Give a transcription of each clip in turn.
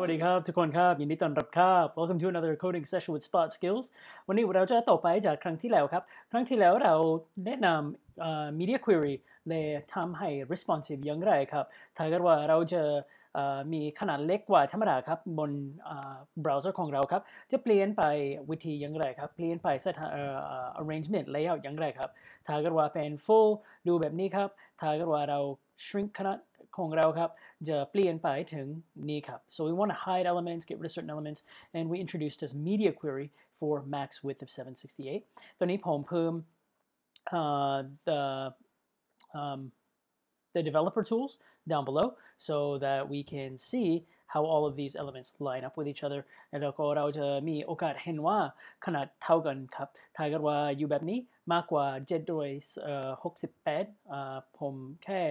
วัสดีครับทุกคนครับยินดีต้อนรับครับ Welcome to another coding session with Spot Skills วันนี้เราจะต่อไปจากครั้งที่แล้วครับครั้งที่แล้วเราแนะนำmedia query และทำให้ responsive อย่างไรครับถ้าเกิดว่าเราจะมีขนาดเล็กกว่าธรรมดาครับบนเบราว์เซอร์ของเราครับจะเปลี่ยนไปวิธีอย่างไรครับเปลี่ยนไป set arrangement layout อย่างไรครับถ้าเกิดว่าเป็น full ดูแบบนี้ครับถ้าเกิดว่าเรา shrink ขนาดของเราครับจะเปลี่ยนไปถึงนี้ครับ so we want to hide elements get rid of certain elements and we introduced this media query for max width of 768 ตัวนี้ผมเพิ่มthe developer tools down below so that we can see how all of these elements line up with each other แล้วก็เราจะมีโอกาสเห็นว่าขนาดเท่ากันครับถ้าเกิดว่าอยู่แบบนี้มากกว่า768ผมแค่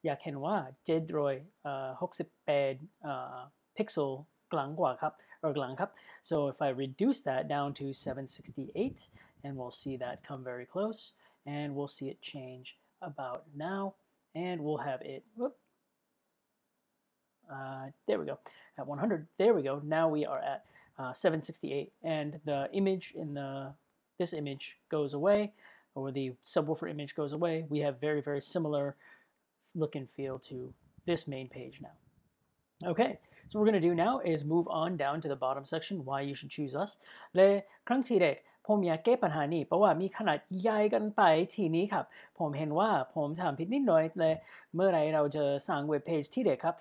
อยากเห็นว่า768 pixel กลางกว่าครับกลางครับ so if I reduce that down to 768 and we'll see that come very close and we'll see it change about now and we'll have it there we go at 100 there we go now we are at 768 and the image in this image goes away or the subwoofer image goes away we have very similar look and feel to this main page now okay so what we're going to do now is move on down to the bottom section why you should choose us และครั้งที่แรกผมอยากแก้ปัญหานี้เพราะว่ามีขนาดใหญ่กันไปทีนี้ครับผมเห็นว่าผมทำผิดนิดหน่อยเลยเมื่อไรเราจะสร้างเว็บเพจที่เด็กครับ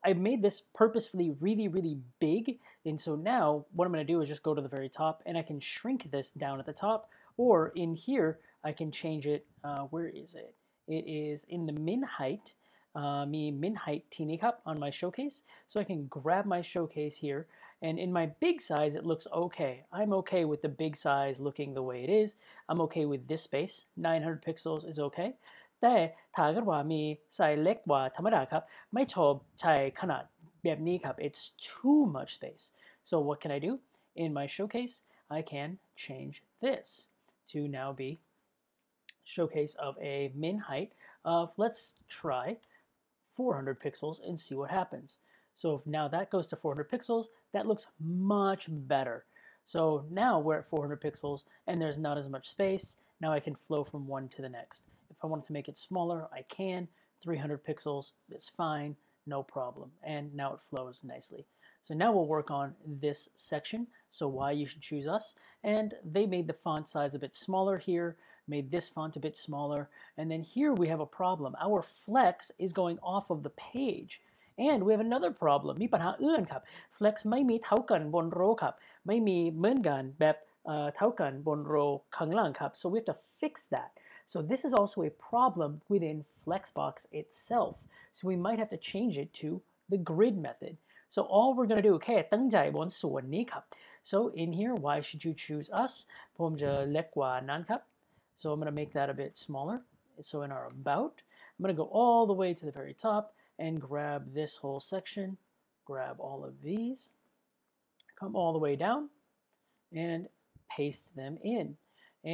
I made this purposefully really big and so now what I'm going to do is just go to the very top and I can shrink this down at the top or in here I can change it where is it it is in the min height me min height teeny cup on my showcase so I can grab my showcase here and in my big size it looks okay I'm okay with the big size looking the way it is I'm okay with this space 900 pixels is okay แต่ถ้าเกิดว่ามีไซส์เล็กกว่าธรรมดาครับไม่ชอบใช้ขนาดแบบนี้ครับ it's too much space so what can I do in my showcase I can change this to now be showcase of a min height of let's try 400 pixels and see what happens. So if now that goes to 400 pixels, that looks much better. So now we're at 400 pixels and there's not as much space. Now I can flow from one to the next. If I wanted to make it smaller, I can. 300 pixels is fine, no problem. And now it flows nicely. So now we'll work on this section. So why you should choose us. And they made the font size a bit smaller here. Made this font a bit smaller, and then here we have a problem. Our flex is going off of the page, and we have another problem. มีปัญหาอื่นครับ flex ไม่มีเท่ากันบนโรครับไม่มีเหมือนกันแบบเท่ากันบนโรข้างล่างครับ so we have to fix that. So this is also a problem within Flexbox itself. So we might have to change it to the grid method. So all we're going to do แค่ตั้งใจบนส่วนนี้ครับ so in here why should you choose us ผมจะเล็กกว่านั้นครับSo I'm going to make that a bit smaller. So in our about, I'm going to go all the way to the very top and grab this whole section, grab all of these, come all the way down and paste them in.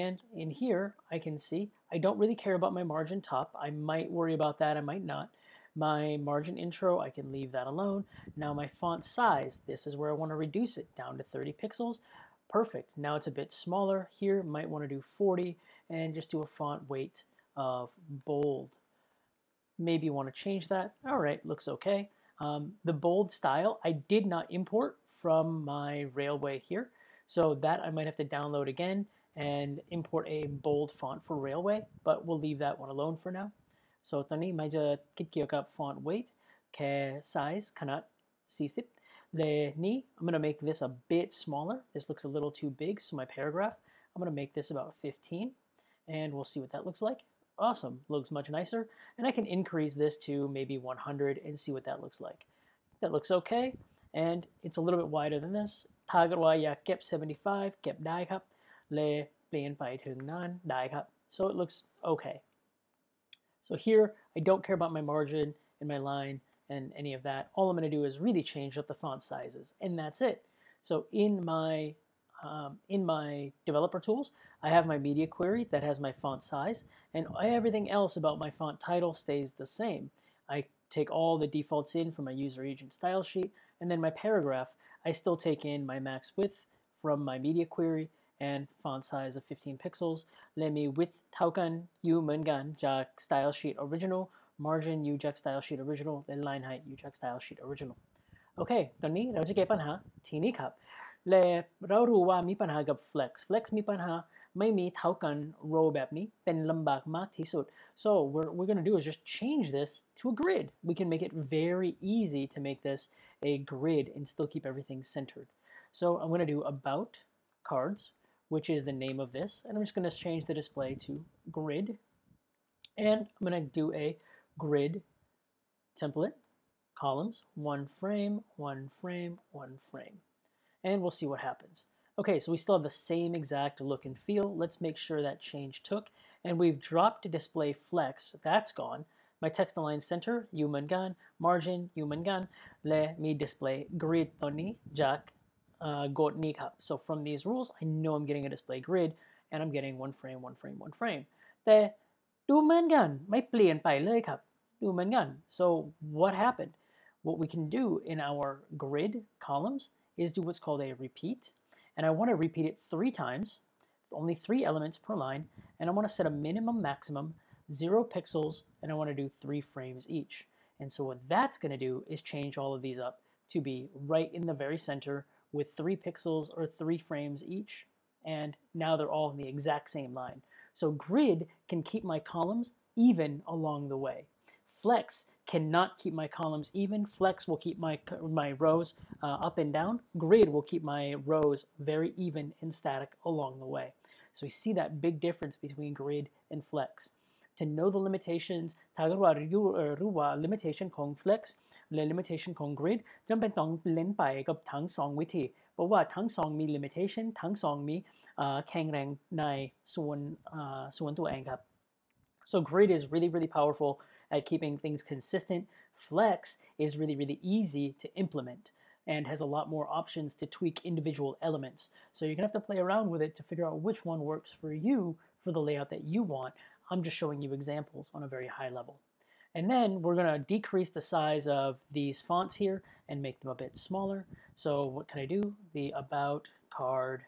And in here, I can see I don't really care about my margin top. I might worry about that. I might not. My margin intro, I can leave that alone. Now my font size, this is where I want to reduce it down to 30 pixels. Perfect. Now it's a bit smaller here. Might want to do 40 and just do a font weight of bold. Maybe you want to change that. All right, looks okay. The bold style, I did not import from my Railway here. So that I might have to download again and import a bold font for Railway, but we'll leave that one alone for now. So ตอนนี้ไม่จะคิดเกี่ยวกับ font weight แค่ size ขนาด40I'm going to make this a bit smaller. This looks a little too big, so my paragraph, I'm going to make this about 15, and we'll see what that looks like. Awesome, looks much nicer. And I can increase this to maybe 100 and see what that looks like. That looks okay, and it's a little bit wider than this. ถ้าเกิดว่าอยากเก็บ75เก็บได้ครับเลยเปลี่ยนไปถึงนั้นได้ครับ so it looks okay. So here, I don't care about my margin in my line and any of that. All I'm going to do is really change up the font sizes, and that's it. So in my developer tools, I have my media query that has my font size, and everything else about my font title stays the same. I take all the defaults in from my user agent style sheet, and then my paragraph, I still take in my max width from my media query and font size of 15 pixels. Let me width เท่ากัน u เหมือนกันจาก style sheet original, margin u จาก style sheet original และ line height u จาก style sheet original โอเคตอนนี้เราจะแก้ปัญหาทีนี้ครับและเรารู้ว่ามีปัญหากับ flex มีปัญหาไม่มีเท่ากัน row แบบนี้เป็นลำบากมากที่สุด so what we're going to do is just change this to a grid. We can make it very easy to make this a grid and still keep everything centered. So I'm going to do about cards, which is the name of this, and I'm just going to change the display to grid, and I'm going to do a grid template, columns, one frame, one frame, one frame, and we'll see what happens. Okay, so we still have the same exact look and feel. Let's make sure that change took, and we've dropped to display flex. That's gone. My text align center, u เหมือนกัน margin, u เหมือนกัน และมี display grid ตัวนี้จากกฎนี้ครับ so from these rules I know I'm getting a display grid and I'm getting one frame, one frame, one frame. แต่ดูเหมือนกันไม่เปลี่ยนไปเลยครับดูเหมือนกัน so what happened? What we can do in our grid columns is do what's called a repeat, and I want to repeat it 3 times, only 3 elements per line, and I want to set a minimum maximum 0 pixels, and I want to do 3 frames each. And so what that's going to do is change all of these up to be right in the very center with 3 pixels or 3 frames each, and now they're all in the exact same line. So grid can keep my columns even along the way. Flex cannot keep my columns even. Flex will keep my rows up and down. Grid will keep my rows very even and static along the way. So we see that big difference between grid and flex. To know the limitations, ถ้าเกิดว่ารู้ว่า limitation ของ flex และ limitation ของ grid จำเป็นต้องเล่นไปกับทั้ง2วิธีเพราะว่าทั้ง2มี limitation ทั้ง2มีแข็งแรงในส่วนตัวเองครับ so grid is really powerful at keeping things consistent. Flex is really easy to implement and has a lot more options to tweak individual elements, so you're gonna have to play around with it to figure out which one works for you for the layout that you want. I'm just showing you examples on a very high level. And then we're going to decrease the size of these fonts here and make them a bit smaller. So what can I do? The about card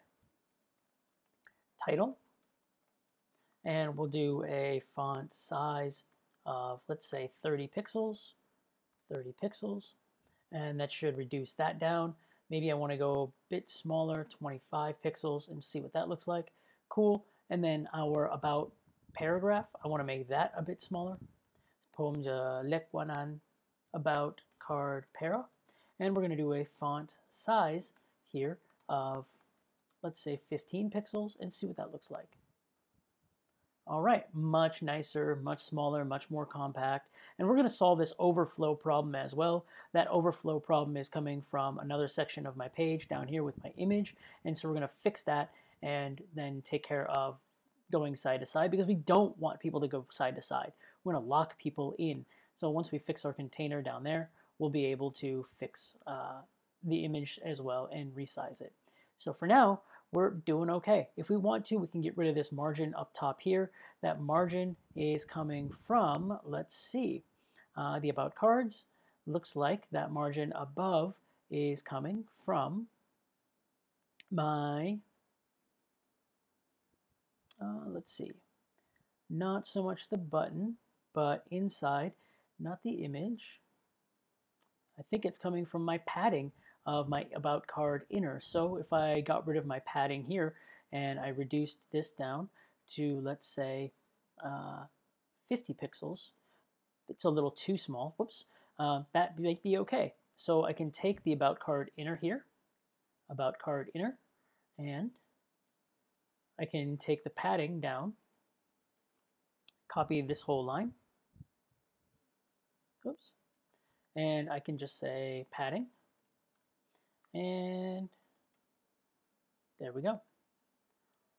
title. And we'll do a font size of, let's say, 30 pixels. 30 pixels. And that should reduce that down. Maybe I want to go a bit smaller, 25 pixels, and see what that looks like. Cool. And then our about paragraph, I want to make that a bit smaller. ผมจะเล็กกว่านั้น about card para, and we're going to do a font size here of, let's say, 15 pixels, and see what that looks like. All right, much nicer, much smaller, much more compact, and we're going to solve this overflow problem as well. That overflow problem is coming from another section of my page down here with my image, and so we're going to fix that and then take care of going side to side, because we don't want people to go side to side. We're going to lock people in. So once we fix our container down there, we'll be able to fix the image as well and resize it. So for now, we're doing okay. If we want to, we can get rid of this margin up top here. That margin is coming from, let's see, the about cards. Looks like that margin above is coming from my let's see, not so much the button, but inside, not the image. I think it's coming from my padding of my about card inner. So if I got rid of my padding here and I reduced this down to, let's say, 50 pixels, it's a little too small, whoops, that might be okay. So I can take the about card inner here, about card inner, and I can take the padding down, copy this whole line, oops, and I can just say padding, and there we go.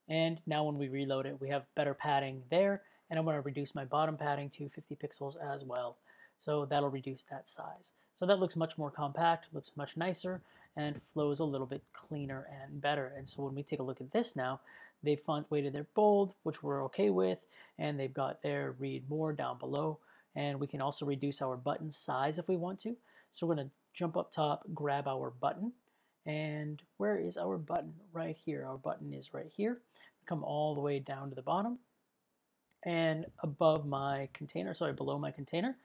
And now when we reload it, we have better padding there, and I'm going to reduce my bottom padding to 50 pixels as well. So that'll reduce that size. So that looks much more compact, looks much nicer, and flows a little bit cleaner and better. And so when we take a look at this now, they've font weighted their bold, which we're okay with, and they've got their read more down below, and we can also reduce our button size if we want to. So we're going to jump up top, grab our button, and where is our button? Right here. Our button is right here. Come all the way down to the bottom, and above my container, sorry, below my container,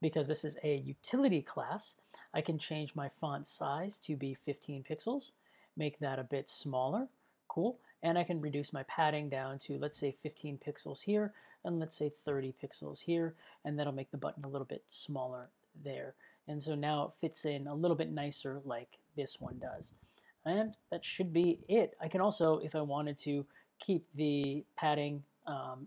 because this is a utility class, I can change my font size to be 15 pixels, make that a bit smaller, cool, and I can reduce my padding down to, let's say, 15 pixels here, and let's say 30 pixels here, and that'll make the button a little bit smaller there. And so now it fits in a little bit nicer like this one does. And that should be it. I can also, if I wanted to, keep the padding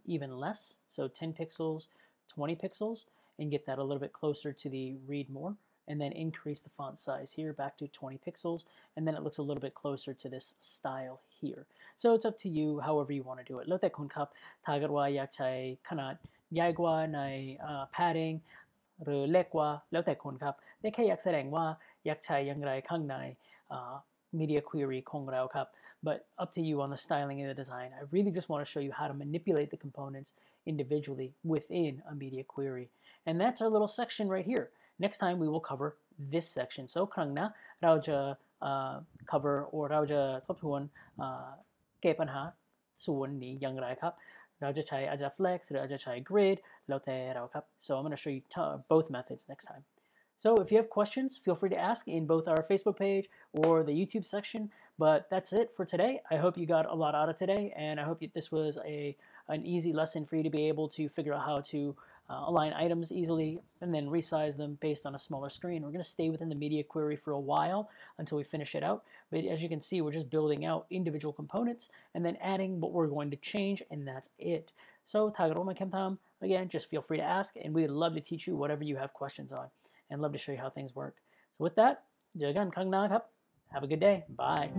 even less, so 10 pixels, 20 pixels, and get that a little bit closer to the read more, and then increase the font size here back to 20 pixels, and then it looks a little bit closer to this style here. So it's up to you however you want to do it. แล้วแต่คุณครับถ้าเกิดว่าอยากใช้ขนาดใหญ่กว่าใน padding หรือเล็กกว่าแล้วแต่คุณครับแต่แค่อยากแสดงว่าอยากใช้อย่างไรข้างใน media query ของเราครับ but up to you on the styling and the design. I really just want to show you how to manipulate the components individually within a media query. And that's our little section right here. Next time we will cover this section. So ครั้งหน้าเราจะ cover or เราจะทบทวนแก้ปัญหาส่วนนี้อย่างไรครับเราจะใช้อาจจะ flex หรืออาจจะใช้ grid แล้วแต่เราครับ So I'm going to show you both methods next time. So if you have questions, feel free to ask in both our Facebook page or the YouTube section. But that's it for today. I hope you got a lot out of today, and I hope this was an easy lesson for you to be able to figure out how to align items easily and then resize them based on a smaller screen. We're going to stay within the media query for a while until we finish it out. But as you can see, we're just building out individual components and then adding what we're going to change, and that's it. So again, just feel free to ask, and we'd love to teach you whatever you have questions on and love to show you how things work. So with that, have a good day. Bye.